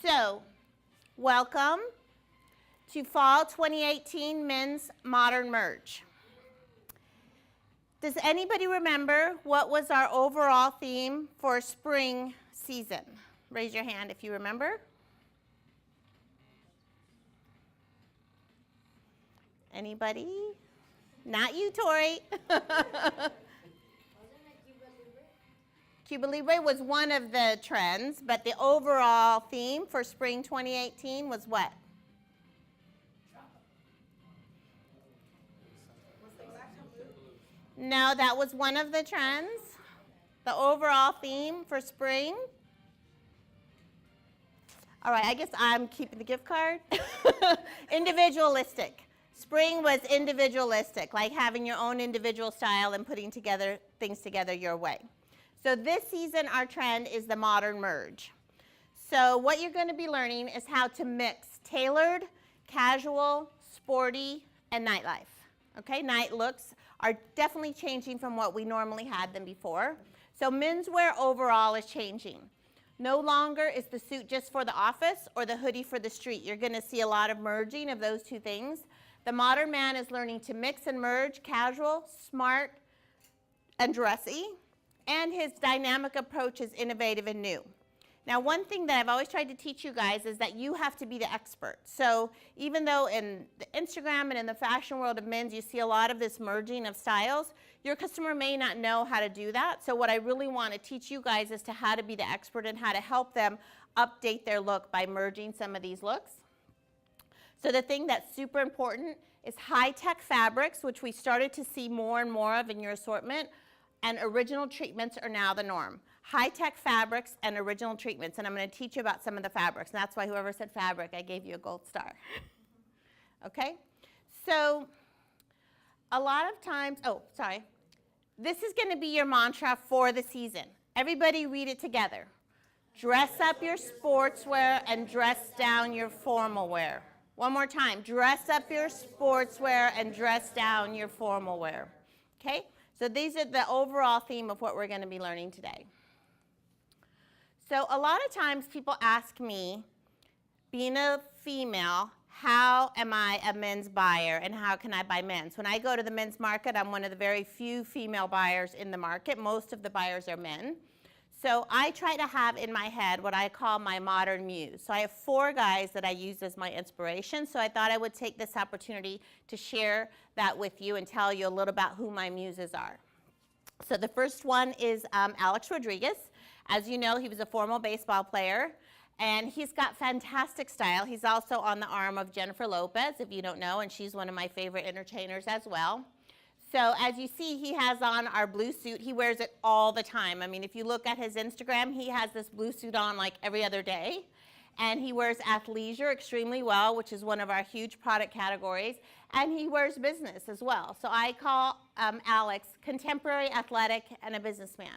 So, welcome to Fall 2018 Men's Modern Merge. Does anybody remember what was our overall theme for spring season? Raise your hand if you remember. Anybody? Not you, Tori. Cuba Libre was one of the trends, but the overall theme for spring 2018 was what? No, that was one of the trends. The overall theme for spring. All right, I guess I'm keeping the gift card. Individualistic. Spring was individualistic, like having your own individual style and putting things together your way. So this season, our trend is the modern merge. So what you're going to be learning is how to mix tailored, casual, sporty, and nightlife. Okay, night looks are definitely changing from what we normally had them before. So menswear overall is changing. No longer is the suit just for the office or the hoodie for the street. You're going to see a lot of merging of those two things. The modern man is learning to mix and merge casual, smart, and dressy. And his dynamic approach is innovative and new. Now, one thing that I've always tried to teach you guys is that you have to be the expert. So even though in the Instagram and in the fashion world of men's, you see a lot of this merging of styles, your customer may not know how to do that. So what I really want to teach you guys is to how to be the expert and how to help them update their look by merging some of these looks. So the thing that's super important is high-tech fabrics, which we started to see more and more of in your assortment. And original treatments are now the norm. High-tech fabrics and original treatments, and I'm going to teach you about some of the fabrics. And that's why whoever said fabric, I gave you a gold star. Okay? So a lot of times, this is going to be your mantra for the season. Everybody read it together. Dress up your sportswear and dress down your formal wear. One more time. Dress up your sportswear and dress down your formal wear. Okay? So these are the overall theme of what we're going to be learning today. So a lot of times people ask me, being a female, how am I a men's buyer and how can I buy men's? When I go to the men's market, I'm one of the very few female buyers in the market. Most of the buyers are men. So I try to have in my head what I call my modern muse. So I have 4 guys that I use as my inspiration. So I thought I would take this opportunity to share that with you and tell you a little about who my muses are. So the first one is Alex Rodriguez. As you know, he was a former baseball player. And he's got fantastic style. He's also on the arm of Jennifer Lopez, if you don't know, and she's one of my favorite entertainers as well. So as you see, he has on our blue suit. He wears it all the time. I mean, if you look at his Instagram, he has this blue suit on like every other day. And he wears athleisure extremely well, which is one of our huge product categories. And he wears business as well. So I call Alex contemporary, athletic, and a businessman.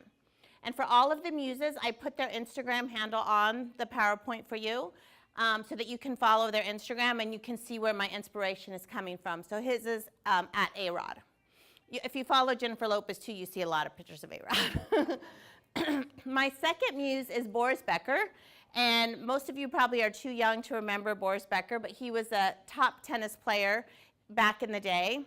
And for all of the muses, I put their Instagram handle on the PowerPoint for you so that you can follow their Instagram and you can see where my inspiration is coming from. So his is at A-Rod. If you follow Jennifer Lopez too, you see a lot of pictures of A-Rod. My second muse is Boris Becker. And most of you probably are too young to remember Boris Becker, but he was a top tennis player back in the day.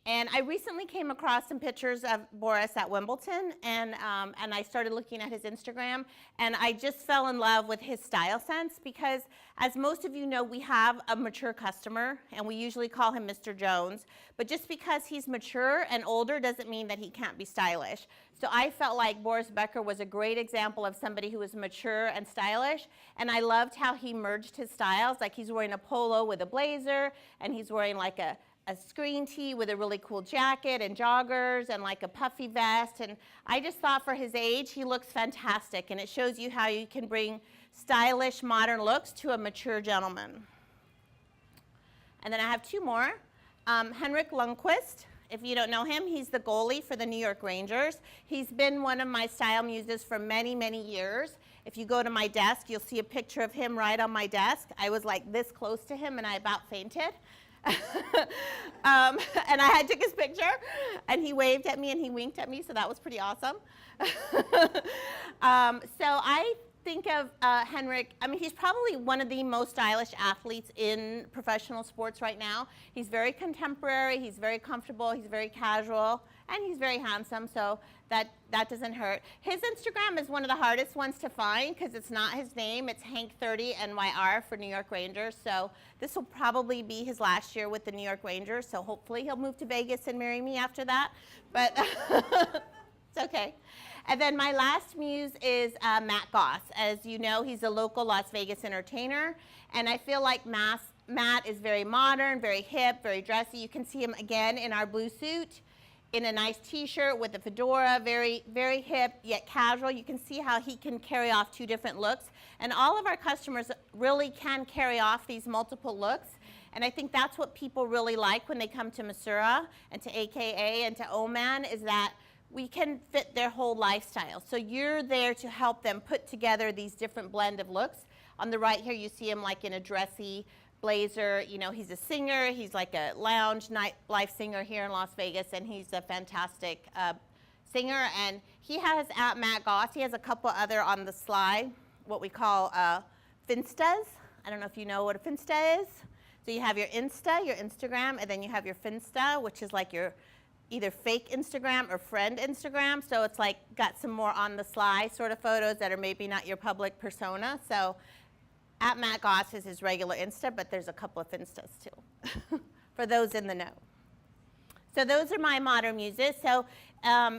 And I recently came across some pictures of Boris at Wimbledon, and I started looking at his Instagram, and I just fell in love with his style sense because, as most of you know, we have a mature customer, and we usually call him Mr. Jones. But just because he's mature and older doesn't mean that he can't be stylish. So I felt like Boris Becker was a great example of somebody who was mature and stylish, and I loved how he merged his styles. Like he's wearing a polo with a blazer, and he's wearing like a screen tee with a really cool jacket and joggers and like a puffy vest. And I just thought for his age, he looks fantastic. And it shows you how you can bring stylish, modern looks to a mature gentleman. And then I have 2 more. Henrik Lundqvist. If you don't know him, he's the goalie for the New York Rangers. He's been one of my style muses for many, many years. If you go to my desk, you'll see a picture of him right on my desk. I was like this close to him and I about fainted. And I took his picture, and he waved at me and he winked at me, so that was pretty awesome. So I think of Henrik, I mean, he's probably one of the most stylish athletes in professional sports right now. He's very contemporary, he's very comfortable, he's very casual, and he's very handsome, so that doesn't hurt. His Instagram is one of the hardest ones to find because it's not his name. It's Hank30NYR for New York Rangers. So this will probably be his last year with the New York Rangers. So hopefully he'll move to Vegas and marry me after that. But it's okay. And then my last muse is Matt Goss. As you know, he's a local Las Vegas entertainer. And I feel like Matt is very modern, very hip, very dressy. You can see him again in our blue suit, in a nice t-shirt with a fedora, very, very hip yet casual. You can see how he can carry off two different looks. And all of our customers really can carry off these multiple looks. And I think that's what people really like when they come to Masura and to AKA and to Oman, is that we can fit their whole lifestyle. So you're there to help them put together these different blend of looks. On the right here, you see him like in a dressy blazer. You know, he's a singer. He's like a lounge nightlife singer here in Las Vegas, and he's a fantastic singer. And he has, at Matt Goss, he has a couple other on the slide, what we call Finstas. I don't know if you know what a Finsta is. So you have your Insta, your Instagram, and then you have your Finsta, which is like your either fake Instagram or friend Instagram. So it's like got some more on the sly sort of photos that are maybe not your public persona. So at Matt Goss is his regular Insta, but there's a couple of Finstas too, for those in the know. So those are my modern muses. So,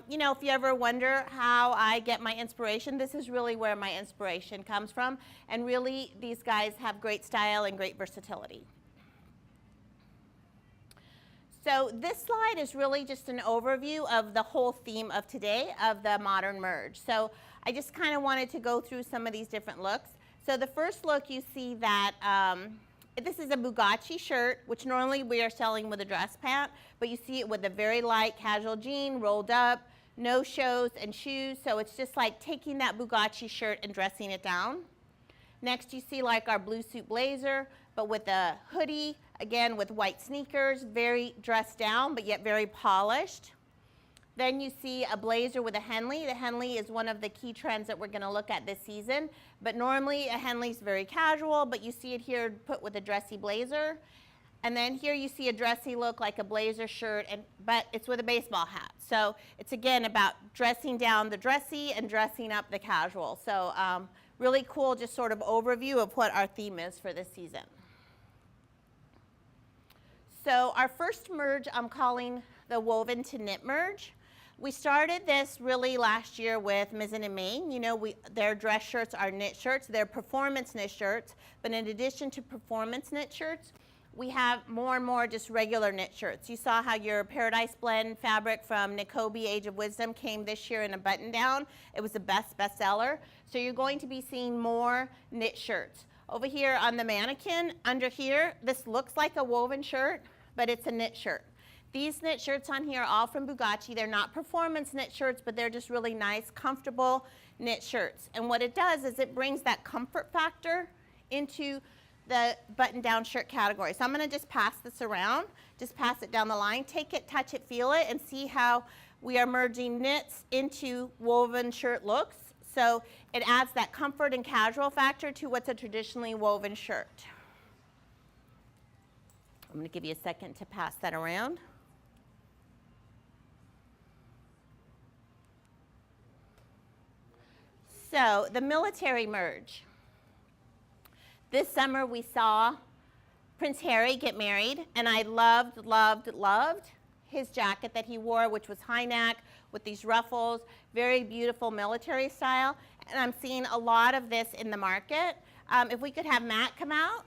you know, if you ever wonder how I get my inspiration, this is really where my inspiration comes from. And really, these guys have great style and great versatility. So this slide is really just an overview of the whole theme of today, of the modern merge. So I just kind of wanted to go through some of these different looks. So the first look, you see that this is a Bugatti shirt, which normally we are selling with a dress pant, but you see it with a very light casual jean, rolled up, no shows and shoes. So it's just like taking that Bugatti shirt and dressing it down. Next, you see like our blue suit blazer, but with a hoodie, again with white sneakers, very dressed down, but yet very polished. Then you see a blazer with a Henley. The Henley is one of the key trends that we're going to look at this season. But normally a Henley is very casual, but you see it here put with a dressy blazer. And then here you see a dressy look like a blazer shirt, but it's with a baseball hat. So it's again about dressing down the dressy and dressing up the casual. So really cool, just sort of overview of what our theme is for this season. So our first merge I'm calling the woven to knit merge. We started this really last year with Mizzen and Main. You know, their dress shirts are knit shirts. They're performance knit shirts. But in addition to performance knit shirts, we have more and more just regular knit shirts. You saw how your Paradise Blend fabric from Nikobe Age of Wisdom came this year in a button down. It was the bestseller. So you're going to be seeing more knit shirts. Over here on the mannequin, under here, this looks like a woven shirt, but it's a knit shirt. These knit shirts on here are all from Bugatti. They're not performance knit shirts, but they're just really nice, comfortable knit shirts. And what it does is it brings that comfort factor into the button-down shirt category. So I'm going to just pass this around, just pass it down the line, take it, touch it, feel it, and see how we are merging knits into woven shirt looks. So it adds that comfort and casual factor to what's a traditionally woven shirt. I'm going to give you a second to pass that around. So the military merge. This summer we saw Prince Harry get married, and I loved, loved, loved his jacket that he wore, which was high neck with these ruffles, very beautiful military style. And I'm seeing a lot of this in the market. If we could have Matt come out.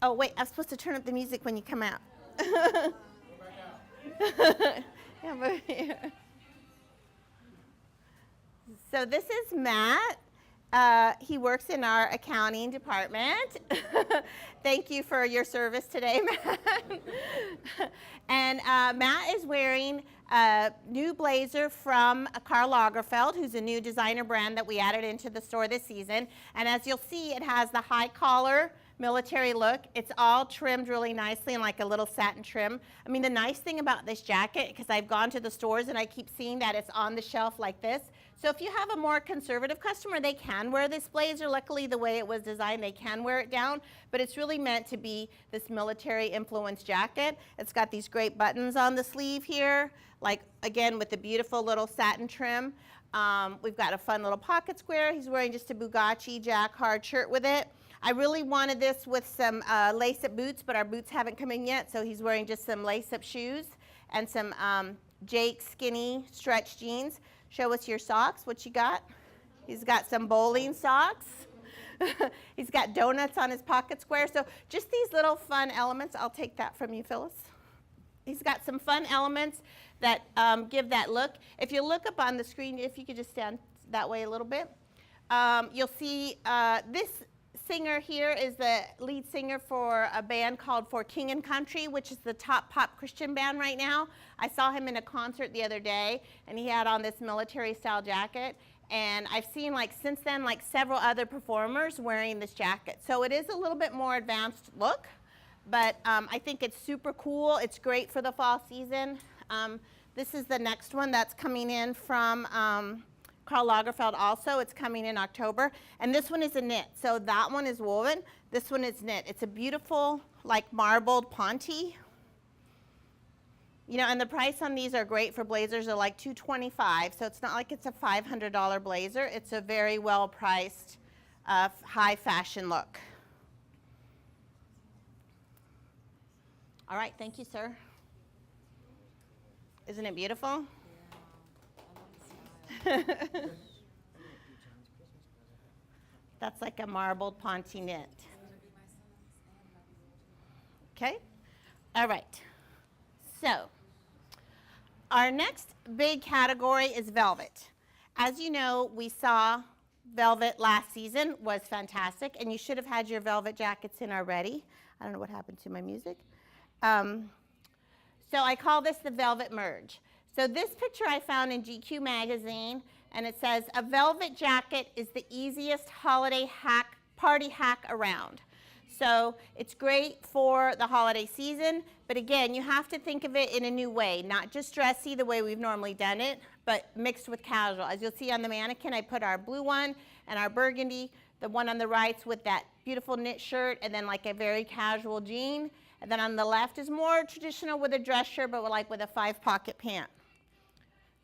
Oh, wait, I'm supposed to turn up the music when you come out. Go back out. Yeah, over here. So this is Matt. He works in our accounting department. Thank you for your service today, Matt. And Matt is wearing a new blazer from Karl Lagerfeld, who's a new designer brand that we added into the store this season. And as you'll see, it has the high collar military look. It's all trimmed really nicely in like a little satin trim. I mean, the nice thing about this jacket, because I've gone to the stores and I keep seeing that it's on the shelf like this. So if you have a more conservative customer, they can wear this blazer. Luckily, the way it was designed, they can wear it down, but it's really meant to be this military influence jacket. It's got these great buttons on the sleeve here, like again with the beautiful little satin trim. We've got a fun little pocket square. He's wearing just a Bugatti jacquard shirt with it. I really wanted this with some lace-up boots, but our boots haven't come in yet, so he's wearing just some lace-up shoes and some Jake skinny stretch jeans. Show us your socks, what you got. He's got some bowling socks. He's got donuts on his pocket square. So just these little fun elements. I'll take that from you, Phyllis. He's got some fun elements that give that look. If you look up on the screen, if you could just stand that way a little bit, you'll see this singer here is the lead singer for a band called For King and Country, which is the top pop Christian band right now. I saw him in a concert the other day, and he had on this military style jacket. And I've seen, like, since then, like, several other performers wearing this jacket. So it is a little bit more advanced look, but I think it's super cool. It's great for the fall season. This is the next one that's coming in from Karl Lagerfeld also. It's coming in October. And this one is a knit. So that one is woven. This one is knit. It's a beautiful, like, marbled ponte. You know, and the price on these are great for blazers. They're like $225. So it's not like it's a $500 blazer. It's a very well-priced, high fashion look. All right. Thank you, sir. Isn't it beautiful? That's like a marbled ponte knit. Okay. All right. So our next big category is velvet. As you know, we saw velvet last season was fantastic, and you should have had your velvet jackets in already. I don't know what happened to my music. So I call this the velvet merge. So this picture I found in GQ magazine, and it says, a velvet jacket is the easiest holiday party hack around. So it's great for the holiday season, but again, you have to think of it in a new way, not just dressy the way we've normally done it, but mixed with casual. As you'll see on the mannequin, I put our blue one and our burgundy, the one on the right's with that beautiful knit shirt, and then like a very casual jean. And then on the left is more traditional with a dress shirt, but with a 5-pocket pant.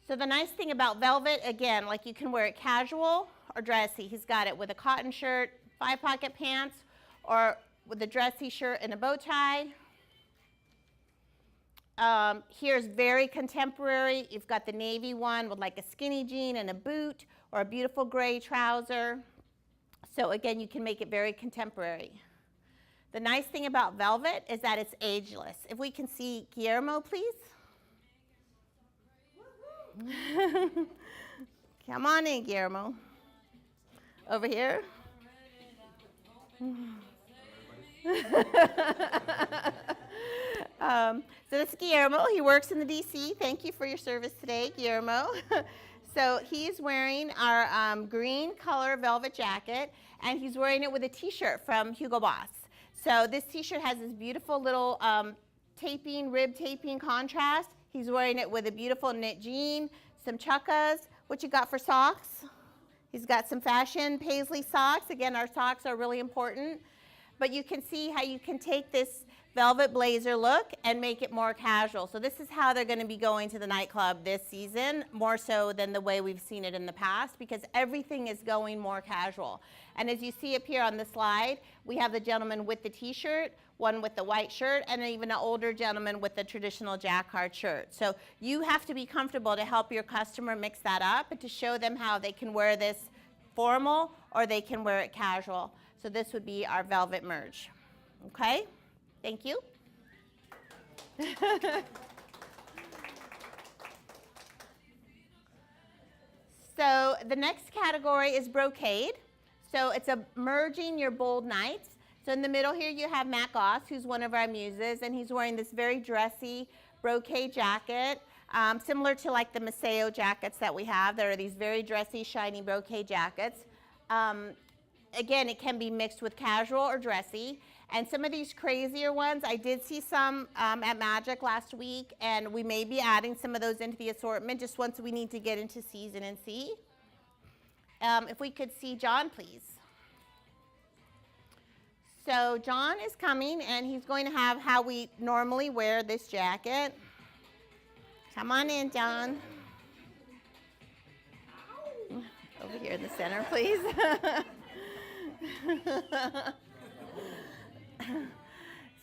So the nice thing about velvet, again, like you can wear it casual or dressy. He's got it with a cotton shirt, 5-pocket pants, or with a dressy shirt and a bow tie. Here's very contemporary. You've got the navy one with like a skinny jean and a boot, or a beautiful gray trouser. So again, you can make it very contemporary. The nice thing about velvet is that it's ageless. If we can see Guillermo, please. Come on in, Guillermo. Over here. So this is Guillermo. He works in the DC. Thank you for your service today, Guillermo. So he's wearing our green color velvet jacket, and he's wearing it with a t-shirt from Hugo Boss. So this t-shirt has this beautiful little rib taping contrast. He's wearing it with a beautiful knit jean, some chukkas. What you got for socks? He's got some fashion paisley socks. Again, our socks are really important. But you can see how you can take this velvet blazer look and make it more casual. So this is how they're going to be going to the nightclub this season, more so than the way we've seen it in the past, because everything is going more casual. And as you see up here on the slide, we have the gentleman with the t-shirt, one with the white shirt, and even an older gentleman with the traditional jacquard shirt. So you have to be comfortable to help your customer mix that up and to show them how they can wear this formal or they can wear it casual. So this would be our velvet merge. Okay? Thank you. So the next category is brocade. So it's merging your bold nights. So in the middle here you have Matt Goss, who's one of our muses, and he's wearing this very dressy brocade jacket, similar to like the Maceo jackets that we have. There are these very dressy, shiny brocade jackets. again, it can be mixed with casual or dressy. And some of these crazier ones, I did see some at Magic last week, and we may be adding some of those into the assortment just once we need to get into season and see. If we could see John, please. So John is coming, and he's going to have how we normally wear this jacket. Come on in, John. Over here in the center, please.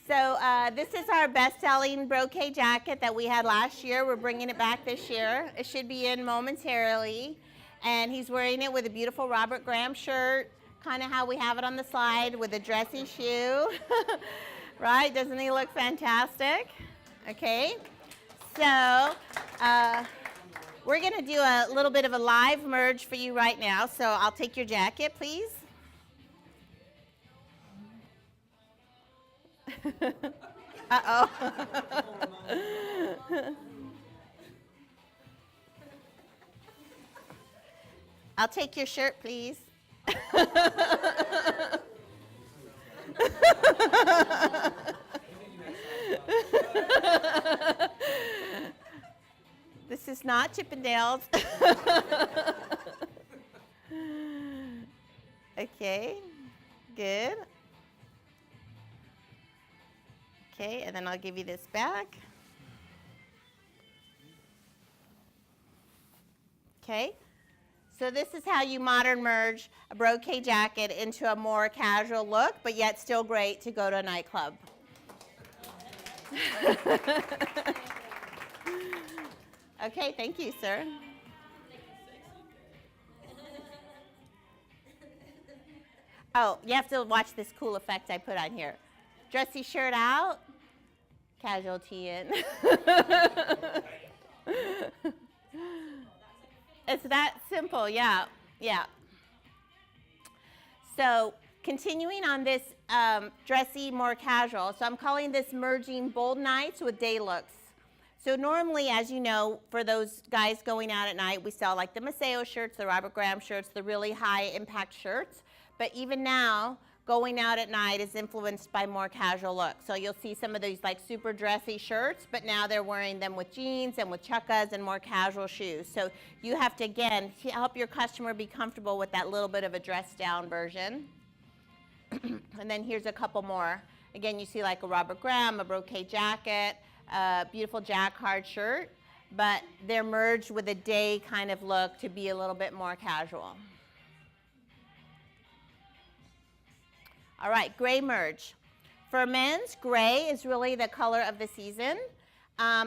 So this is our best-selling brocade jacket that we had last year. We're bringing it back this year. It should be in momentarily. And he's wearing it with a beautiful Robert Graham shirt, kind of how we have it on the slide, with a dressy shoe. Right? Doesn't he look fantastic? Okay. So we're going to do a little bit of a live merge for you right now. So I'll take your jacket, please. Uh-oh. I'll take your shirt, please. This is not Chippendales. Okay, good. Okay, and then I'll give you this back. Okay, so this is how you modern merge a brocade jacket into a more casual look, but yet still great to go to a nightclub. Okay, thank you, sir. Oh, you have to watch this cool effect I put on here. Dressy shirt out, casual tee in. It's that simple, yeah, yeah. So continuing on this dressy, more casual. So I'm calling this merging bold nights with day looks. So normally, as you know, for those guys going out at night, we sell like the Maceo shirts, the Robert Graham shirts, the really high impact shirts. But even now, going out at night is influenced by more casual looks. So you'll see some of these like super dressy shirts, but now they're wearing them with jeans and with chukkas and more casual shoes. So you have to, again, help your customer be comfortable with that little bit of a dressed down version. And then here's a couple more. Again, you see like a Robert Graham, a brocade jacket, a beautiful jacquard shirt, but they're merged with a day kind of look to be a little bit more casual. All right, gray merge. For men's, gray is really the color of the season.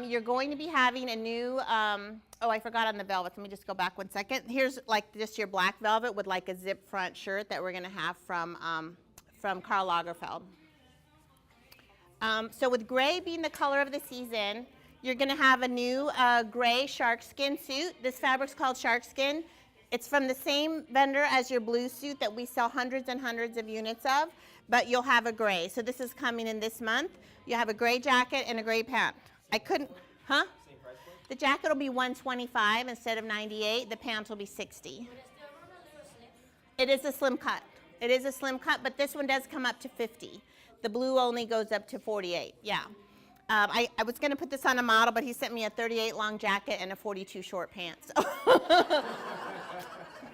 You're going to be having a new, oh, I forgot on the velvet. Let me just go back 1 second. Here's like just your black velvet with like a zip front shirt that we're going to have from Karl Lagerfeld. So with gray being the color of the season, you're going to have a new gray shark skin suit. This fabric's called shark skin. It's from the same vendor as your blue suit that we sell hundreds and hundreds of units of, but you'll have a gray. So this is coming in this month. You have a gray jacket and a gray pant. I couldn't, huh? Same price point? The jacket will be $125 instead of $98. The pants will be $60. It is a slim cut. It is a slim cut, but this one does come up to $50. The blue only goes up to $48, yeah. I was going to put this on a model, but he sent me a 38 long jacket and a 42 short pants. So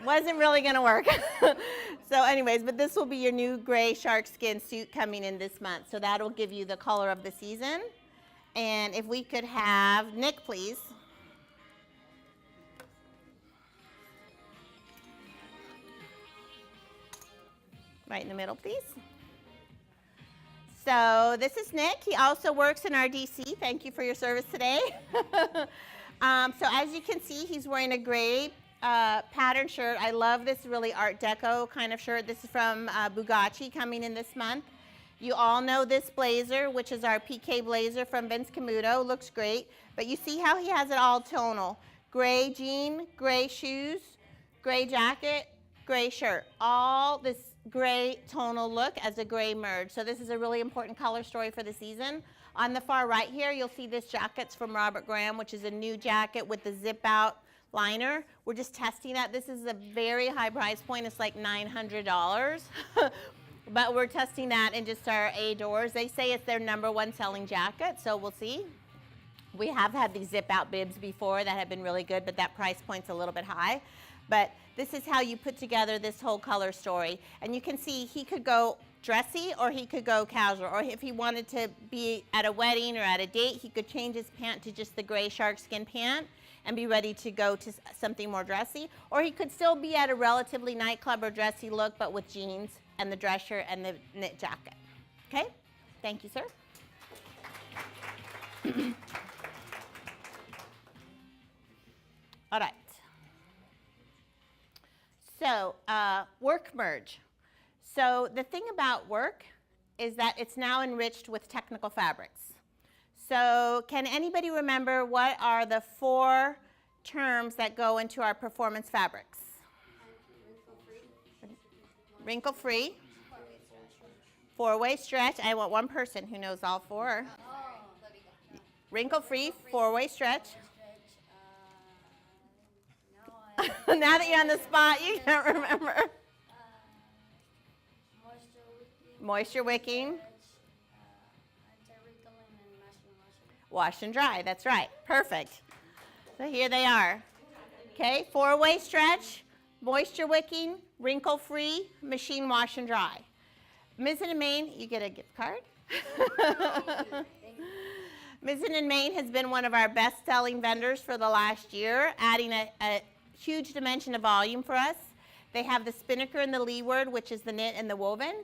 wasn't really going to work. So anyways, but this will be your new gray shark skin suit coming in this month. So that'll give you the color of the season. And if we could have Nick, please. Right in the middle, please. So this is Nick. He also works in our DC. Thank you for your service today. So as you can see, he's wearing a gray pattern shirt. I love this really Art Deco kind of shirt. This is from Bugatti coming in this month. You all know this blazer, which is our PK blazer from Vince Camuto. Looks great. But you see how he has it all tonal. Gray jean, gray shoes, gray jacket, gray shirt. All this gray tonal look as a gray merge. So this is a really important color story for the season. On the far right here, you'll see this jacket's from Robert Graham, which is a new jacket with the zip out, liner. We're just testing that. This is a very high price point. It's like $900. But we're testing that in just our A doors. They say it's their #1 selling jacket, so we'll see. We have had these zip out bibs before that have been really good, but that price point's a little bit high. But this is how you put together this whole color story. And you can see he could go dressy or he could go casual. Or if he wanted to be at a wedding or at a date, he could change his pant to just the gray shark skin pant and be ready to go to something more dressy. Or he could still be at a relatively nightclub or dressy look, but with jeans and the dress shirt and the knit jacket. Okay? Thank you, sir. All right. So, work merge. So the thing about work is that it's now enriched with technical fabrics. So can anybody remember what are the 4 terms that go into our performance fabrics? Wrinkle-free, 4-way stretch. I want one person who knows all 4. Wrinkle-free, 4-way stretch. Now that you're on the spot, you can't remember. Moisture wicking. Wash and dry, that's right. Perfect. So here they are. Okay, 4-way stretch, moisture wicking, wrinkle-free, machine wash and dry. Mizzen and Main, you get a gift card. Mizzen and Main has been one of our best-selling vendors for the last year, adding a huge dimension of volume for us. They have the spinnaker and the leeward, which is the knit and the woven.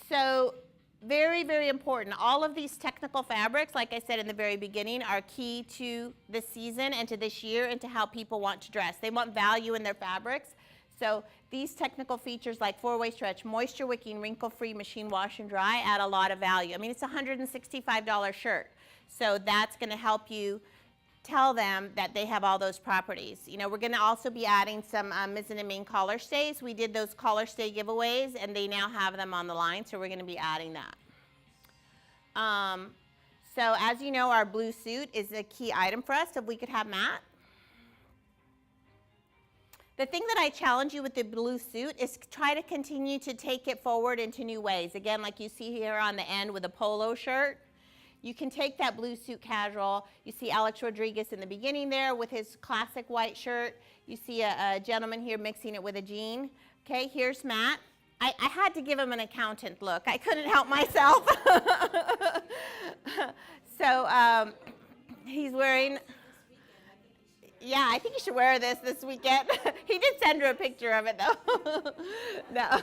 So very, very important. All of these technical fabrics, like I said in the very beginning, are key to this season and to this year and to how people want to dress. They want value in their fabrics. So these technical features like 4-way stretch, moisture wicking, wrinkle-free, machine wash and dry add a lot of value. I mean, it's a $165 shirt. So that's going to help you tell them that they have all those properties. You know, we're going to also be adding some Mizzen and Main collar stays. We did those collar stay giveaways, and they now have them on the line, so we're going to be adding that. So as you know, our blue suit is a key item for us. If we could have Matt. The thing that I challenge you with the blue suit is try to continue to take it forward into new ways. Again, like you see here on the end with a polo shirt. You can take that blue suit casual. You see Alex Rodriguez in the beginning there with his classic white shirt. You see a gentleman here mixing it with a jean. Okay, here's Matt. I had to give him an accountant look. I couldn't help myself. So he's wearing, yeah, I think you should wear this weekend. He did send her a picture of it though. No.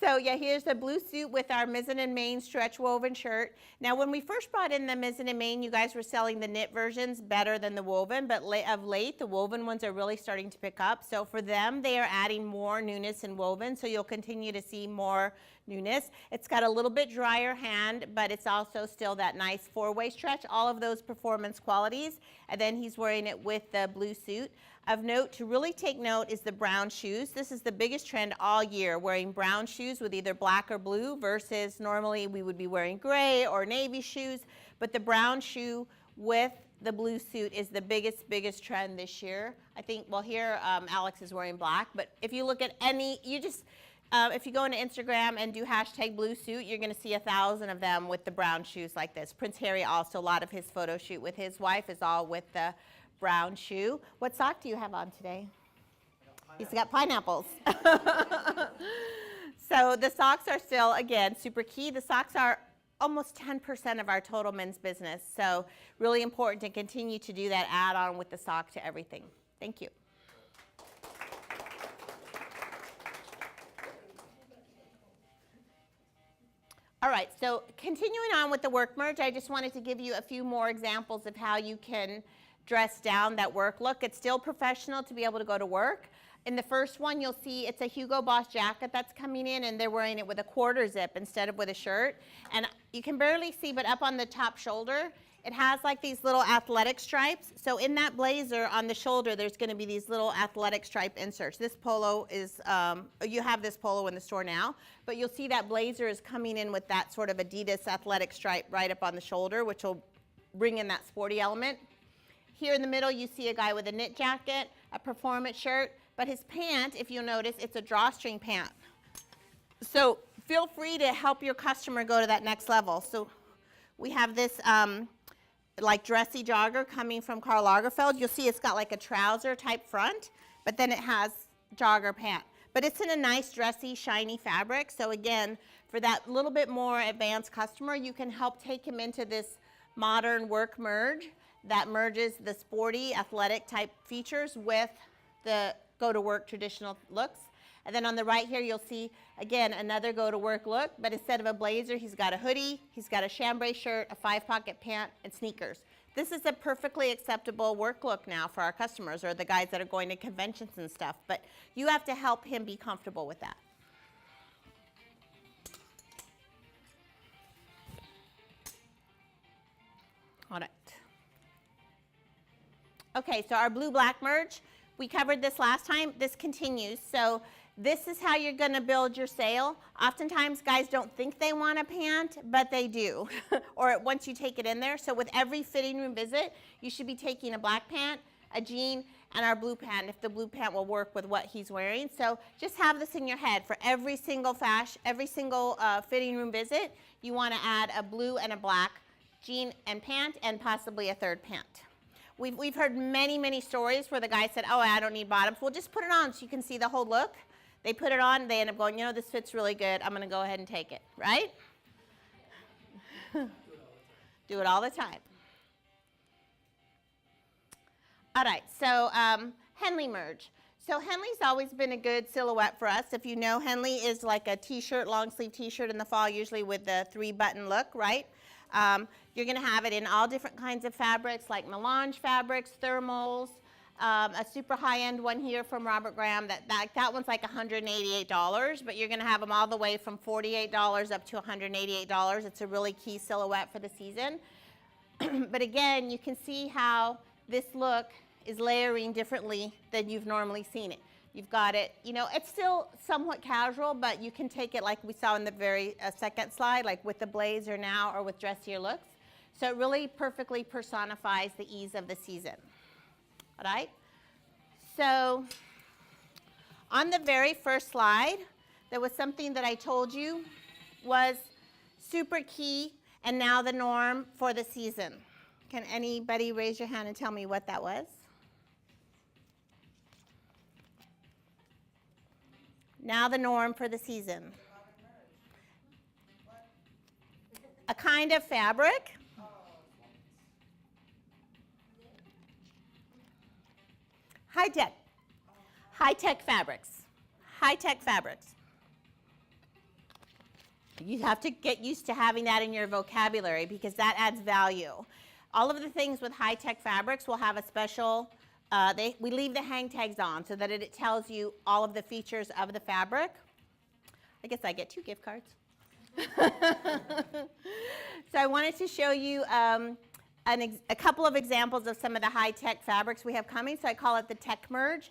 So yeah, here's the blue suit with our Mizzen and Main stretch woven shirt. Now when we first brought in the Mizzen and Main, you guys were selling the knit versions better than the woven, but of late, the woven ones are really starting to pick up. So for them, they are adding more newness in woven, so you'll continue to see more newness. It's got a little bit drier hand, but it's also still that nice 4-way stretch, all of those performance qualities. And then he's wearing it with the blue suit. Of note, to really take note, is the brown shoes. This is the biggest trend all year, wearing brown shoes with either black or blue versus normally we would be wearing gray or navy shoes. But the brown shoe with the blue suit is the biggest trend this year. I think, well here Alex is wearing black, but if you look at any, if you go into Instagram and do #BlueSuit, you're going to see 1,000 of them with the brown shoes like this. Prince Harry also, a lot of his photo shoot with his wife is all with the brown shoe. What sock do you have on today? He's got pineapples. So the socks are still, again, super key. The socks are almost 10% of our total men's business. So really important to continue to do that add-on with the sock to everything. Thank you. All right, so continuing on with the work merge, I just wanted to give you a few more examples of how you can dress down that work look. It's still professional to be able to go to work. In the first one, you'll see it's a Hugo Boss jacket that's coming in, and they're wearing it with a quarter zip instead of with a shirt. And you can barely see, but up on the top shoulder It has like these little athletic stripes. So in that blazer on the shoulder, there's going to be these little athletic stripe inserts. This polo is, you have this polo in the store now, but you'll see that blazer is coming in with that sort of Adidas athletic stripe right up on the shoulder, which will bring in that sporty element. Here in the middle, you see a guy with a knit jacket, a performance shirt, but his pant, if you'll notice, it's a drawstring pant. So feel free to help your customer go to that next level. So we have this like dressy jogger coming from Karl Lagerfeld. You'll see it's got like a trouser type front, but then it has jogger pant. But it's in a nice dressy, shiny fabric. So again, for that little bit more advanced customer, you can help take him into this modern work merge that merges the sporty, athletic type features with the go-to-work traditional looks. And then on the right here, you'll see, again, another go-to-work look, but instead of a blazer, he's got a hoodie, he's got a chambray shirt, a 5-pocket pant, and sneakers. This is a perfectly acceptable work look now for our customers or the guys that are going to conventions and stuff, but you have to help him be comfortable with that. All right. Okay, so our blue-black merge, we covered this last time. This continues. So this is how you're going to build your sale. Oftentimes, guys don't think they want a pant, but they do, or once you take it in there. So with every fitting room visit, you should be taking a black pant, a jean, and our blue pant, if the blue pant will work with what he's wearing. So just have this in your head. For every single fitting room visit, you want to add a blue and a black jean and pant, and possibly a third pant. We've heard many, many stories where the guy said, oh, I don't need bottoms. Well, just put it on so you can see the whole look. They put it on, they end up going, you know, this fits really good. I'm going to go ahead and take it, right? Do it all the time. All right, so Henley merge. So Henley's always been a good silhouette for us. If you know, Henley is like a t-shirt, long sleeve t-shirt in the fall, usually with the 3-button look, right? You're going to have it in all different kinds of fabrics, like melange fabrics, thermals, a super high-end one here from Robert Graham. That one's like $188, but you're going to have them all the way from $48 up to $188. It's a really key silhouette for the season. But again, you can see how this look is layering differently than you've normally seen it. You've got it, you know, it's still somewhat casual, but you can take it like we saw in the very second slide, like with the blazer now or with dressier looks. So it really perfectly personifies the ease of the season. All right? So on the very first slide, there was something that I told you was super key and now the norm for the season. Can anybody raise your hand and tell me what that was? Now the norm for the season. A kind of fabric. High-tech. High-tech fabrics. High-tech fabrics. You have to get used to having that in your vocabulary because that adds value. All of the things with high-tech fabrics will have a special, we leave the hang tags on so that it tells you all of the features of the fabric. I guess I get 2 gift cards. So I wanted to show you a couple of examples of some of the high-tech fabrics we have coming. So I call it the tech merge.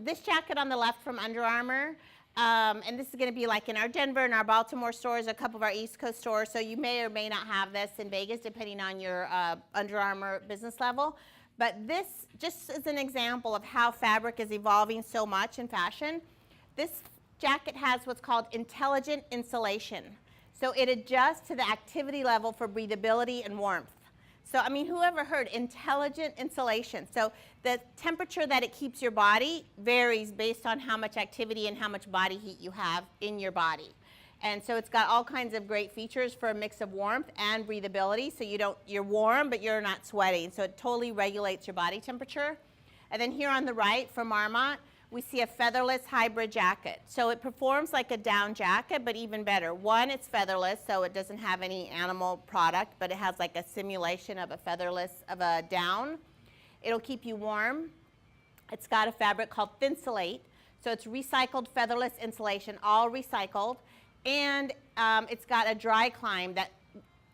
This jacket on the left from Under Armour, and this is going to be like in our Denver and our Baltimore stores, a couple of our East Coast stores. So you may or may not have this in Vegas, depending on your Under Armour business level. But this just is an example of how fabric is evolving so much in fashion. This jacket has what's called intelligent insulation. So it adjusts to the activity level for breathability and warmth. So, I mean, who ever heard intelligent insulation? So the temperature that it keeps your body varies based on how much activity and how much body heat you have in your body. And so it's got all kinds of great features for a mix of warmth and breathability. So you're warm, but you're not sweating. So it totally regulates your body temperature. And then here on the right from Marmont, we see a featherless hybrid jacket. So it performs like a down jacket, but even better. One, it's featherless, so it doesn't have any animal product, but it has like a simulation of a featherless, of a down. It'll keep you warm. It's got a fabric called Thinsulate. So it's recycled featherless insulation, all recycled. And it's got a dry climb that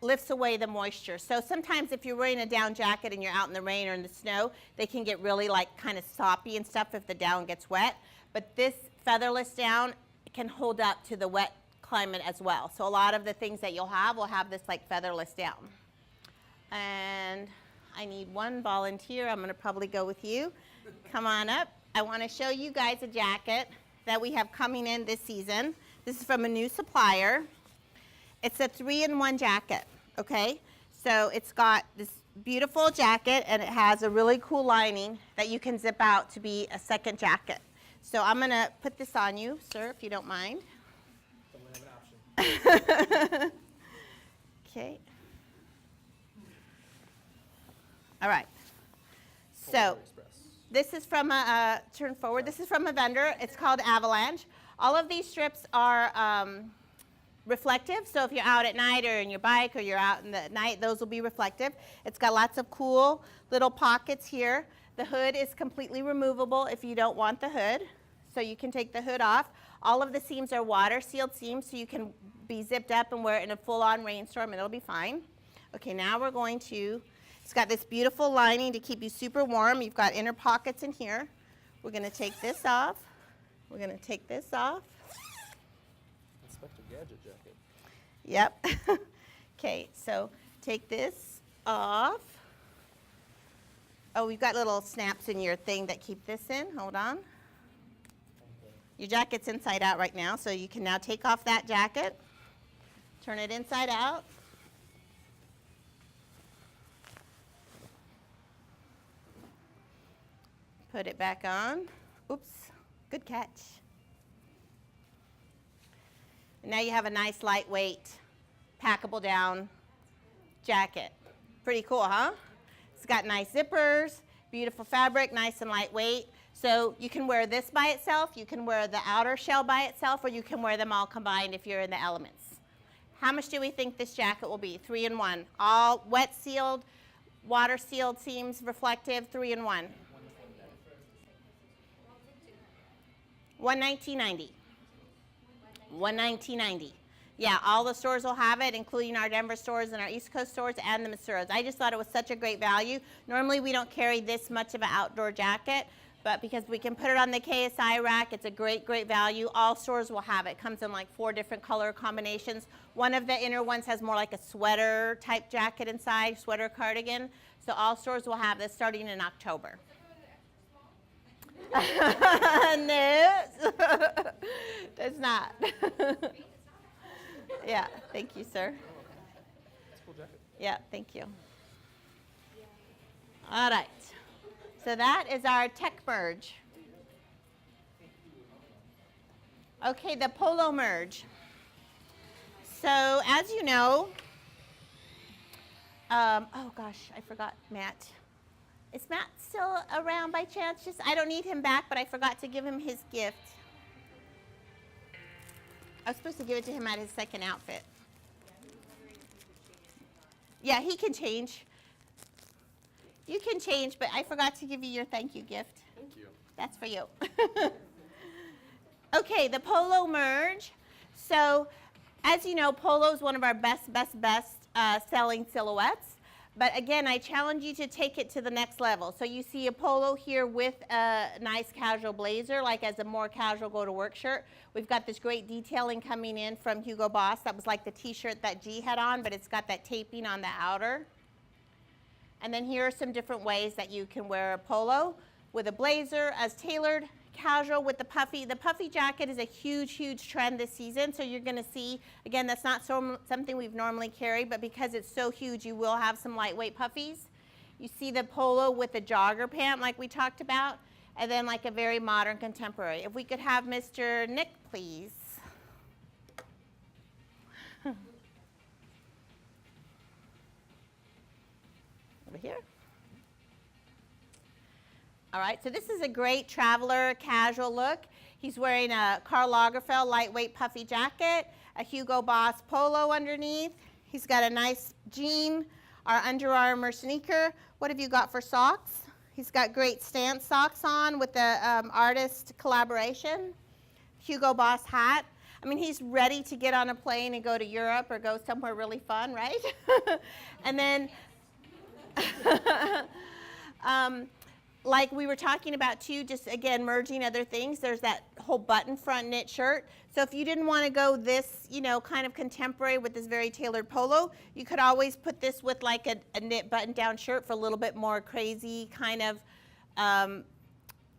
lifts away the moisture. So sometimes if you're wearing a down jacket and you're out in the rain or in the snow, they can get really like kind of soppy and stuff if the down gets wet. But this featherless down can hold up to the wet climate as well. So a lot of the things that you'll have will have this like featherless down. And I need one volunteer. I'm going to probably go with you. Come on up. I want to show you guys a jacket that we have coming in this season. This is from a new supplier. It's a 3-in-1 jacket, okay? So it's got this beautiful jacket, and it has a really cool lining that you can zip out to be a second jacket. So I'm going to put this on you, sir, if you don't mind. Have an option. Okay. All right. So this is from a, turn forward, this is from a vendor. It's called Avalanche. All of these strips are reflective, so if you're out at night or in your bike or you're out in the night, those will be reflective. It's got lots of cool little pockets here. The hood is completely removable if you don't want the hood, so you can take the hood off. All of the seams are water-sealed seams, so you can be zipped up and wear it in a full-on rainstorm, and it'll be fine. Okay, now we're going to, it's got this beautiful lining to keep you super warm. You've got inner pockets in here. We're going to take this off. We're going to take this off. Inspector Gadget jacket. Yep. Okay, so take this off. Oh, we've got little snaps in your thing that keep this in. Hold on. Your jacket's inside out right now, so you can now take off that jacket, turn it inside out. Put it back on. Oops, good catch. And now you have a nice lightweight, packable down jacket. Pretty cool, huh? It's got nice zippers, beautiful fabric, nice and lightweight. So you can wear this by itself, you can wear the outer shell by itself, or you can wear them all combined if you're in the elements. How much do we think this jacket will be? 3-in-1. All wet sealed, water sealed seams, reflective, 3-in-1. $119.90. $119.90. Yeah, all the stores will have it, including our Denver stores and our East Coast stores and the Masuros. I just thought it was such a great value. Normally we don't carry this much of an outdoor jacket, but because we can put it on the KSI rack, it's a great, great value. All stores will have it. It comes in like 4 different color combinations. One of the inner ones has more like a sweater type jacket inside, sweater cardigan. So all stores will have this starting in October. No, does not. Yeah, thank you, sir. That's a cool jacket. Yeah, thank you. All right. So that is our tech merge. Okay, the polo merge. So as you know, oh gosh, I forgot Matt. Is Matt still around by chance? I don't need him back, but I forgot to give him his gift. I was supposed to give it to him at his second outfit. Yeah, he can change. You can change, but I forgot to give you your thank you gift. Thank you. That's for you. Okay, the polo merge. So, as you know, polo is one of our best selling silhouettes. But again, I challenge you to take it to the next level. So you see a polo here with a nice casual blazer, like as a more casual go-to-work shirt. We've got this great detailing coming in from Hugo Boss. That was like the t-shirt that G had on, but it's got that taping on the outer. And then here are some different ways that you can wear a polo with a blazer as tailored, casual with the puffy. The puffy jacket is a huge, huge trend this season. So you're going to see, again, that's not something we've normally carried, but because it's so huge, you will have some lightweight puffies. You see the polo with the jogger pant like we talked about, and then like a very modern contemporary. If we could have Mr. Nick, please. Over here. All right, so this is a great traveler casual look. He's wearing a Karl Lagerfeld lightweight puffy jacket, a Hugo Boss polo underneath. He's got a nice jean, our Under Armour sneaker. What have you got for socks? He's got great stance socks on with the artist collaboration. Hugo Boss hat. I mean, he's ready to get on a plane and go to Europe or go somewhere really fun, right? And then, like we were talking about too, just again, merging other things, there's that whole button front knit shirt. So if you didn't want to go this, you know, kind of contemporary with this very tailored polo, you could always put this with like a knit button down shirt for a little bit more crazy kind of,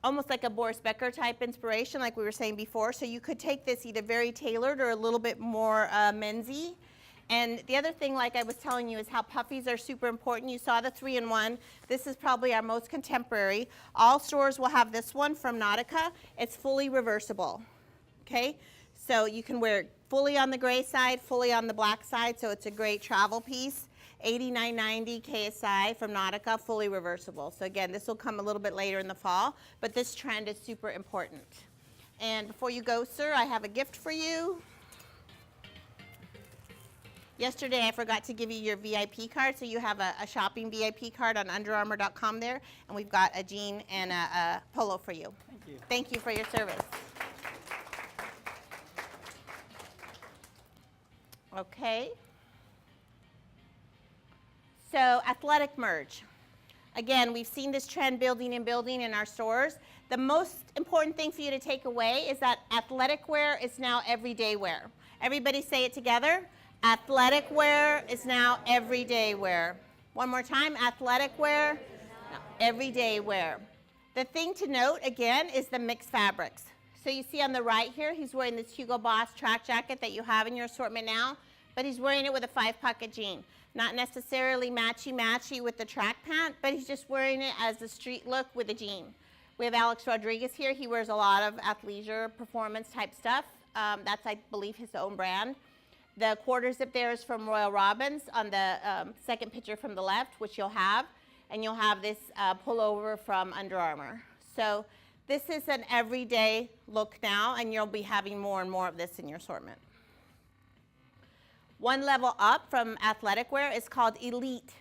almost like a Boris Becker type inspiration like we were saying before. So you could take this either very tailored or a little bit more mensy. And the other thing, like I was telling you, is how puffies are super important. You saw the 3-in-1. This is probably our most contemporary. All stores will have this one from Nautica. It's fully reversible, okay? So you can wear it fully on the gray side, fully on the black side, so it's a great travel piece. $89.90 KSI from Nautica, fully reversible. So again, this will come a little bit later in the fall, but this trend is super important. And before you go, sir, I have a gift for you. Yesterday, I forgot to give you your VIP card, so you have a shopping VIP card on UnderArmour.com there, and we've got a jean and a polo for you. Thank you. Thank you for your service. Okay. So, athletic merge. Again, we've seen this trend building and building in our stores. The most important thing for you to take away is that athletic wear is now everyday wear. Everybody say it together. Athletic wear is now everyday wear. One more time, athletic wear, everyday wear. The thing to note, again, is the mixed fabrics. So you see on the right here, he's wearing this Hugo Boss track jacket that you have in your assortment now, but he's wearing it with a 5-pocket jean. Not necessarily matchy-matchy with the track pant, but he's just wearing it as a street look with a jean. We have Alex Rodriguez here. He wears a lot of athleisure performance type stuff. That's, I believe, his own brand. The quarter zip there is from Royal Robbins on the second picture from the left, which you'll have. And you'll have this pullover from Under Armour. So this is an everyday look now, and you'll be having more and more of this in your assortment. One level up from athletic wear is called Elite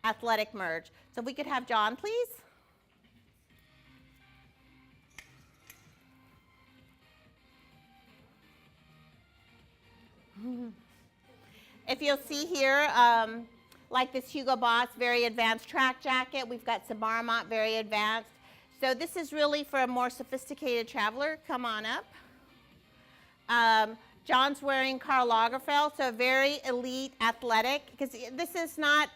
Athletic Merge. So if we could have John, please. If you'll see here, like this Hugo Boss very advanced track jacket, we've got some Marmot very advanced. So this is really for a more sophisticated traveler. Come on up. John's wearing Karl Lagerfeld, so very elite athletic, because this is not,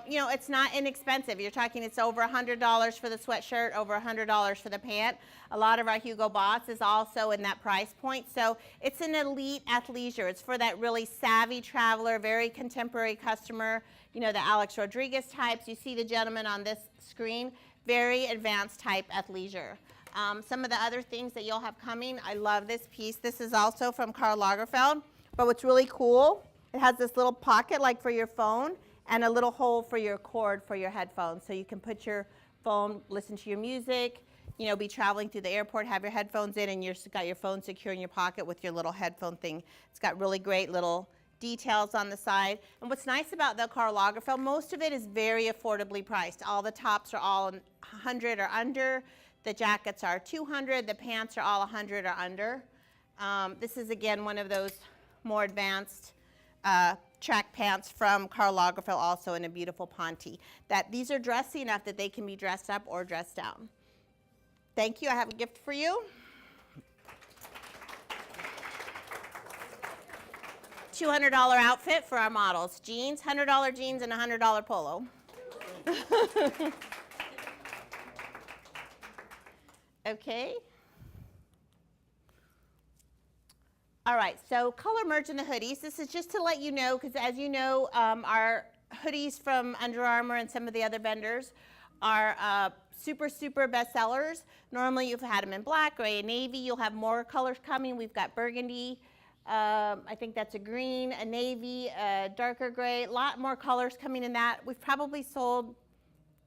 you know, it's not inexpensive. You're talking it's over $100 for the sweatshirt, over $100 for the pant. A lot of our Hugo Boss is also in that price point. So it's an elite athleisure. It's for that really savvy traveler, very contemporary customer, you know, the Alex Rodriguez types. You see the gentleman on this screen, very advanced type athleisure. Some of the other things that you'll have coming, I love this piece. This is also from Karl Lagerfeld, but what's really cool, it has this little pocket like for your phone and a little hole for your cord for your headphones. So you can put your phone, listen to your music, you know, be traveling through the airport, have your headphones in, and you've got your phone secure in your pocket with your little headphone thing. It's got really great little details on the side. And what's nice about the Karl Lagerfeld, most of it is very affordably priced. All the tops are all 100 or under. The jackets are 200, the pants are all 100 or under. This is, again, one of those more advanced track pants from Karl Lagerfeld, also in a beautiful Ponte. These are dressy enough that they can be dressed up or dressed down. Thank you. I have a gift for you. $200 outfit for our models. Jeans, $100 jeans, and $100 polo. Okay. All right, so color merge in the hoodies. This is just to let you know, because as you know, our hoodies from Under Armour and some of the other vendors are super, super best sellers. Normally you've had them in black, gray, and navy. You'll have more colors coming. We've got burgundy. I think that's a green, a navy, a darker gray. A lot more colors coming in that. We've probably sold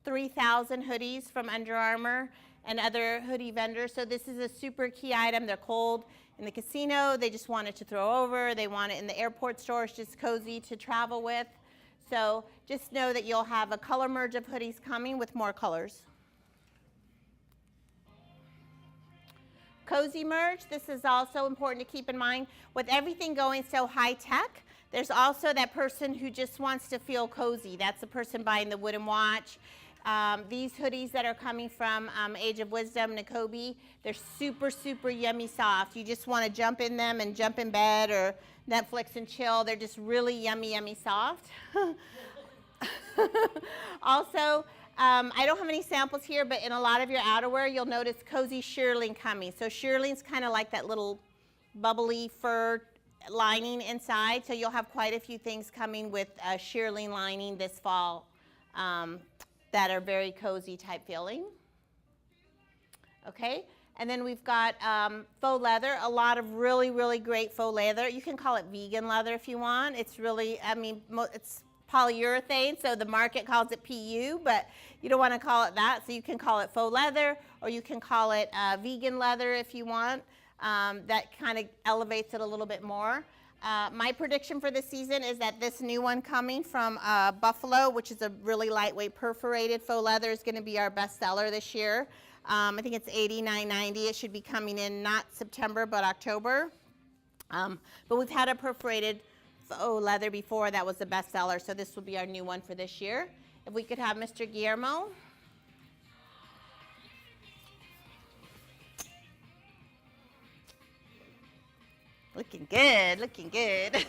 3,000 hoodies from Under Armour and other hoodie vendors. So this is a super key item. They're cold in the casino. They just want it to throw over. They want it in the airport stores, just cozy to travel with. So just know that you'll have a color merge of hoodies coming with more colors. Cozy merge, this is also important to keep in mind. With everything going so high tech, there's also that person who just wants to feel cozy. That's the person buying the wooden watch. These hoodies that are coming from Age of Wisdom, Nakobe, they're super, super yummy soft. You just want to jump in them and jump in bed or Netflix and chill. They're just really yummy, yummy soft. Also, I don't have any samples here, but in a lot of your outerwear, you'll notice cozy shearling coming. So shearling's kind of like that little bubbly fur lining inside. So you'll have quite a few things coming with shearling lining this fall that are very cozy type feeling. Okay, and then we've got faux leather, a lot of really, really great faux leather. You can call it vegan leather if you want. It's really, I mean, it's polyurethane, so the market calls it PU, but you don't want to call it that, so you can call it faux leather, or you can call it vegan leather if you want. That kind of elevates it a little bit more. My prediction for this season is that this new one coming from Buffalo, which is a really lightweight perforated faux leather, is going to be our best seller this year. I think it's $89.90. It should be coming in not September, but October. But we've had a perforated faux leather before that was the best seller, so this will be our new one for this year. If we could have Mr. Guillermo. Looking good, looking good.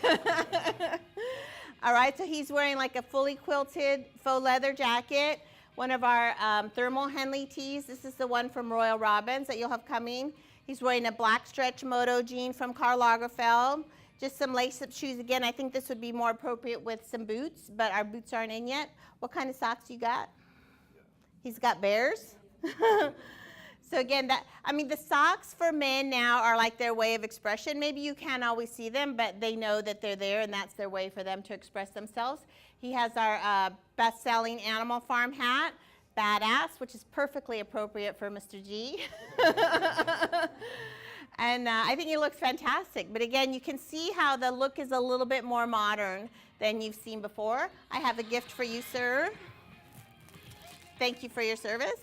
All right, so he's wearing like a fully quilted faux leather jacket. One of our thermal Henley tees. This is the one from Royal Robbins that you'll have coming. He's wearing a black stretch moto jean from Karl Lagerfeld. Just some lace-up shoes. Again, I think this would be more appropriate with some boots, but our boots aren't in yet. What kind of socks you got? He's got bears. So again, the socks for men now are like their way of expression. Maybe you can't always see them, but they know that they're there, and that's their way for them to express themselves. He has our best-selling Animal Farm hat, Badass, which is perfectly appropriate for Mr. G. And I think he looks fantastic. But again, you can see how the look is a little bit more modern than you've seen before. I have a gift for you, sir. Thank you for your service.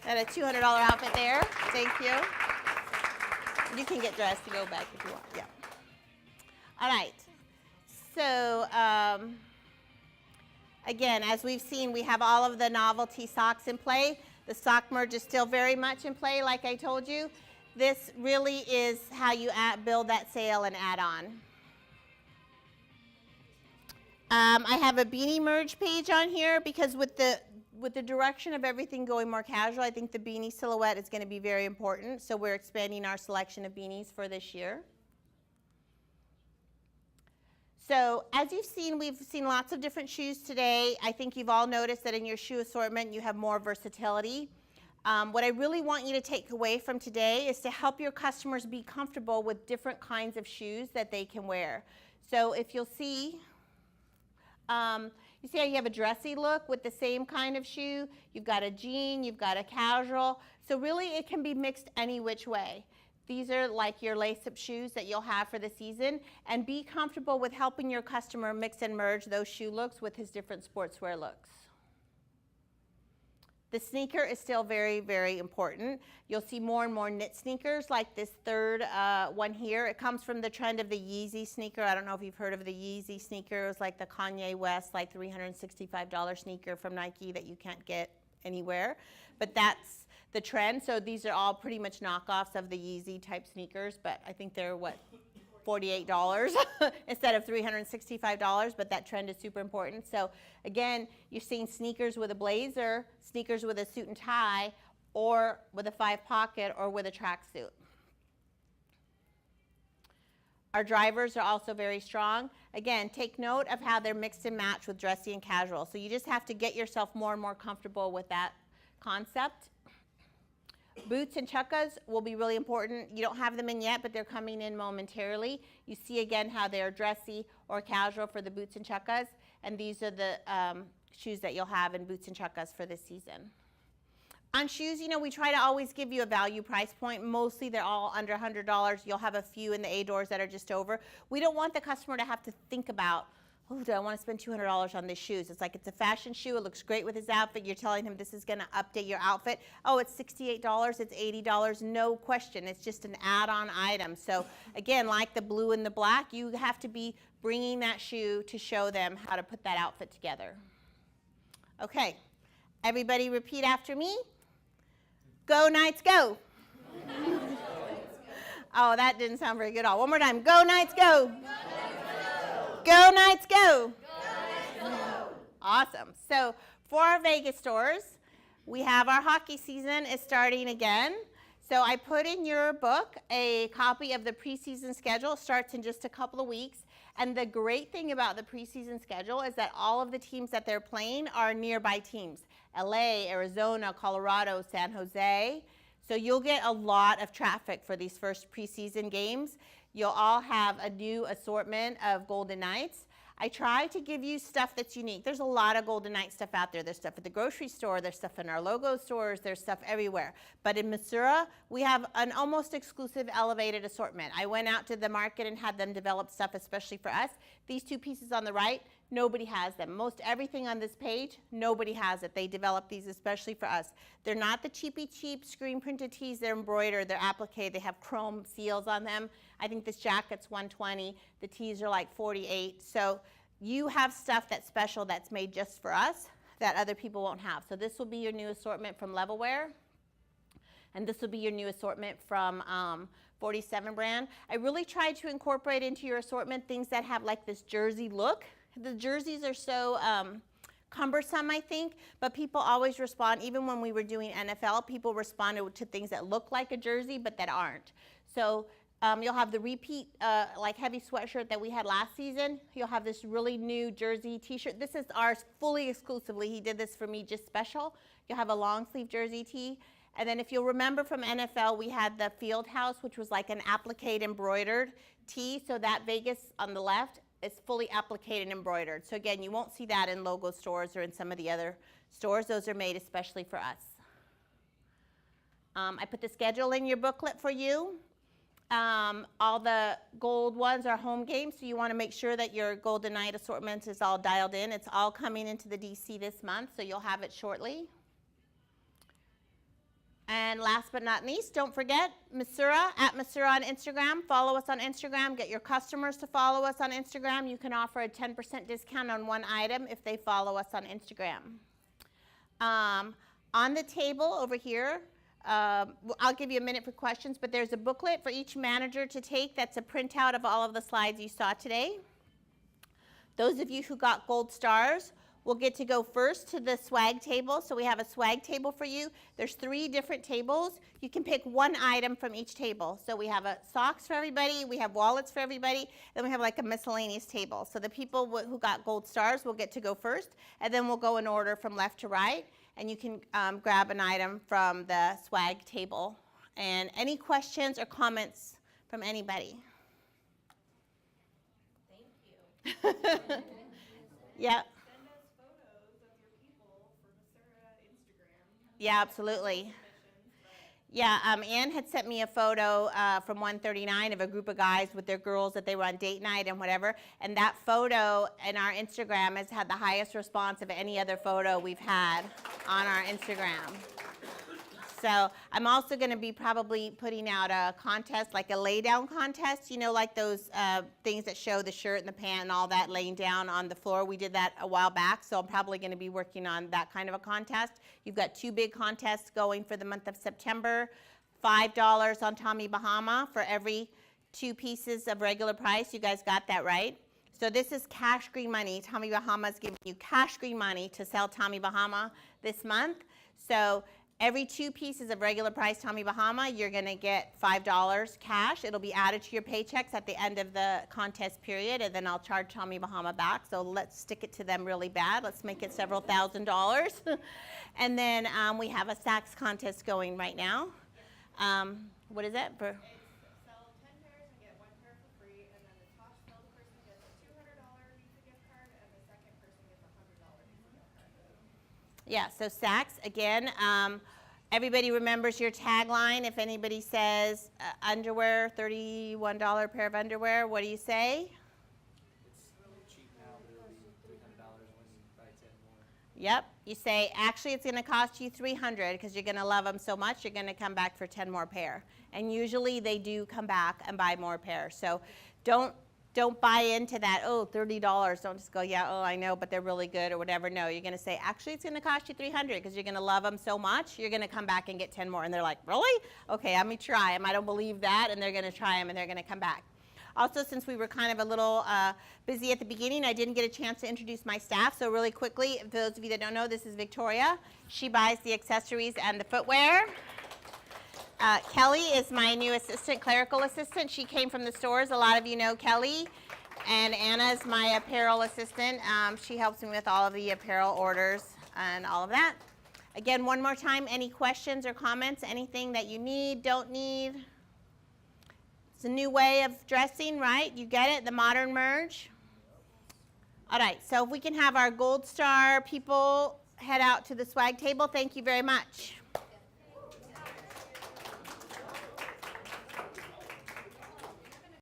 And a $200 outfit there. Thank you. You can get dressed to go back if you want. Yeah. All right. So again, as we've seen, we have all of the novelty socks in play. The sock merge is still very much in play, like I told you. This really is how you build that sale and add on. I have a beanie merge page on here because with the direction of everything going more casual, I think the beanie silhouette is going to be very important. So we're expanding our selection of beanies for this year. So as you've seen, we've seen lots of different shoes today. I think you've all noticed that in your shoe assortment, you have more versatility. What I really want you to take away from today is to help your customers be comfortable with different kinds of shoes that they can wear. So if you'll see, you see how you have a dressy look with the same kind of shoe. You've got a jean, you've got a casual. So really it can be mixed any which way. These are like your lace-up shoes that you'll have for the season, and be comfortable with helping your customer mix and merge those shoe looks with his different sportswear looks. The sneaker is still very, very important. You'll see more and more knit sneakers like this third one here. It comes from the trend of the Yeezy sneaker. I don't know if you've heard of the Yeezy sneaker. It was like the Kanye West, like $365 sneaker from Nike that you can't get anywhere. But that's the trend. So these are all pretty much knockoffs of the Yeezy type sneakers, but I think they're what? $48 instead of $365, but that trend is super important. So again, you're seeing sneakers with a blazer, sneakers with a suit and tie, or with a 5-pocket, or with a tracksuit. Our drivers are also very strong. Again, take note of how they're mixed and matched with dressy and casual. So you just have to get yourself more and more comfortable with that concept. Boots and chukkas will be really important. You don't have them in yet, but they're coming in momentarily. You see again how they're dressy or casual for the boots and chukkas, and these are the shoes that you'll have in boots and chukkas for this season. On shoes, you know, we try to always give you a value price point. Mostly they're all under $100. You'll have a few in the A doors that are just over. We don't want the customer to have to think about, oh, do I want to spend $200 on these shoes? It's like it's a fashion shoe. It looks great with his outfit. You're telling him this is going to update your outfit. Oh, it's $68. It's $80. No question. It's just an add-on item. So again, like the blue and the black, you have to be bringing that shoe to show them how to put that outfit together. Okay. Everybody repeat after me. Go Knights, go. Oh, that didn't sound very good at all. One more time. Go Knights, go. Go Knights, go. Awesome. So for our Vegas stores, we have our hockey season is starting again. So I put in your book a copy of the preseason schedule. It starts in just a couple of weeks. And the great thing about the preseason schedule is that all of the teams that they're playing are nearby teams. LA, Arizona, Colorado, San Jose. So you'll get a lot of traffic for these first preseason games. You'll all have a new assortment of Golden Knights. I try to give you stuff that's unique. There's a lot of Golden Knight stuff out there. There's stuff at the grocery store. There's stuff in our logo stores. There's stuff everywhere. But in Missouri, we have an almost exclusive elevated assortment. I went out to the market and had them develop stuff especially for us. These two pieces on the right, nobody has them. Most everything on this page, nobody has it. They developed these especially for us. They're not the cheap screen printed tees. They're embroidered. They're appliqué. They have chrome seals on them. I think this jacket's $120. The tees are like $48. So you have stuff that's special that's made just for us that other people won't have. So this will be your new assortment from Levelwear. And this will be your new assortment from 47 brand. I really tried to incorporate into your assortment things that have like this jersey look. The jerseys are so cumbersome, I think, but people always respond. Even when we were doing NFL, people responded to things that look like a jersey but that aren't. So you'll have the repeat like heavy sweatshirt that we had last season. You'll have this really new jersey t-shirt. This is ours fully exclusively. He did this for me just special. You'll have a long sleeve jersey tee. And then if you'll remember from NFL, we had the Field House, which was like an appliqué embroidered tee. So that Vegas on the left is fully appliqué and embroidered. So again, you won't see that in logo stores or in some of the other stores. Those are made especially for us. I put the schedule in your booklet for you. All the gold ones are home games, so you want to make sure that your Golden Knight assortment is all dialed in. It's all coming into the DC this month, so you'll have it shortly. And last but not least, don't forget, Missouri, at Missouri on Instagram. Follow us on Instagram. Get your customers to follow us on Instagram. You can offer a 10% discount on one item if they follow us on Instagram. On the table over here, I'll give you a minute for questions, but there's a booklet for each manager to take that's a printout of all of the slides you saw today. Those of you who got gold stars will get to go first to the swag table. So we have a swag table for you. There's 3 different tables. You can pick one item from each table. So we have socks for everybody, we have wallets for everybody, then we have like a miscellaneous table. So the people who got gold stars will get to go first, and then we'll go in order from left to right. And you can grab an item from the swag table. And any questions or comments from anybody? Thank you. Yeah. Send us photos of your people for Missouri Instagram. Yeah, absolutely. Yeah, Ann had sent me a photo from 139 of a group of guys with their girls that they were on date night and whatever, and that photo in our Instagram has had the highest response of any other photo we've had on our Instagram. So I'm also going to be probably putting out a contest, like a lay down contest, you know, like those things that show the shirt and the pant and all that laying down on the floor. We did that a while back, so I'm probably going to be working on that kind of a contest. You've got 2 big contests going for the month of September. $5 on Tommy Bahama for every 2 pieces of regular price. You guys got that right? So this is cash green money. Tommy Bahama is giving you cash green money to sell Tommy Bahama this month. So every 2 pieces of regular price Tommy Bahama, you're going to get $5 cash. It'll be added to your paychecks at the end of the contest period, and then I'll charge Tommy Bahama back. So let's stick it to them really bad. Let's make it several $1,000s. And then we have a Saks contest going right now. What is it? Sell 10 pairs and get 1 pair for free, and then the top sell person gets a $200 Visa gift card, and the second person gets a $100 Visa gift card. Yeah, so Saks, again, everybody remembers your tagline. If anybody says underwear, $31 pair of underwear, what do you say? It's really cheap now, but Yep. You say, actually, it's going to cost you $300 because you're going to love them so much, you're going to come back for 10 more pair. And usually they do come back and buy more pairs. So don't buy into that, oh, $30. Don't just go, yeah, oh, I know, but they're really good or whatever. No, you're going to say, actually, it's going to cost you $300 because you're going to love them so much, you're going to come back and get 10 more. And they're like, really? Okay, let me try them. I don't believe that. And they're going to try them and they're going to come back. Also, since we were kind of a little busy at the beginning, I didn't get a chance to introduce my staff. So really quickly, for those of you that don't know, this is Victoria. She buys the accessories and the footwear. Kelly is my new assistant, clerical assistant. She came from the stores. A lot of you know Kelly. And Anna is my apparel assistant. She helps me with all of the apparel orders and all of that. Again, one more time, any questions or comments, anything that you need, don't need? It's a new way of dressing, right? You get it, the modern merge? All right, so if we can have our gold star people head out to the swag table. Thank you very much.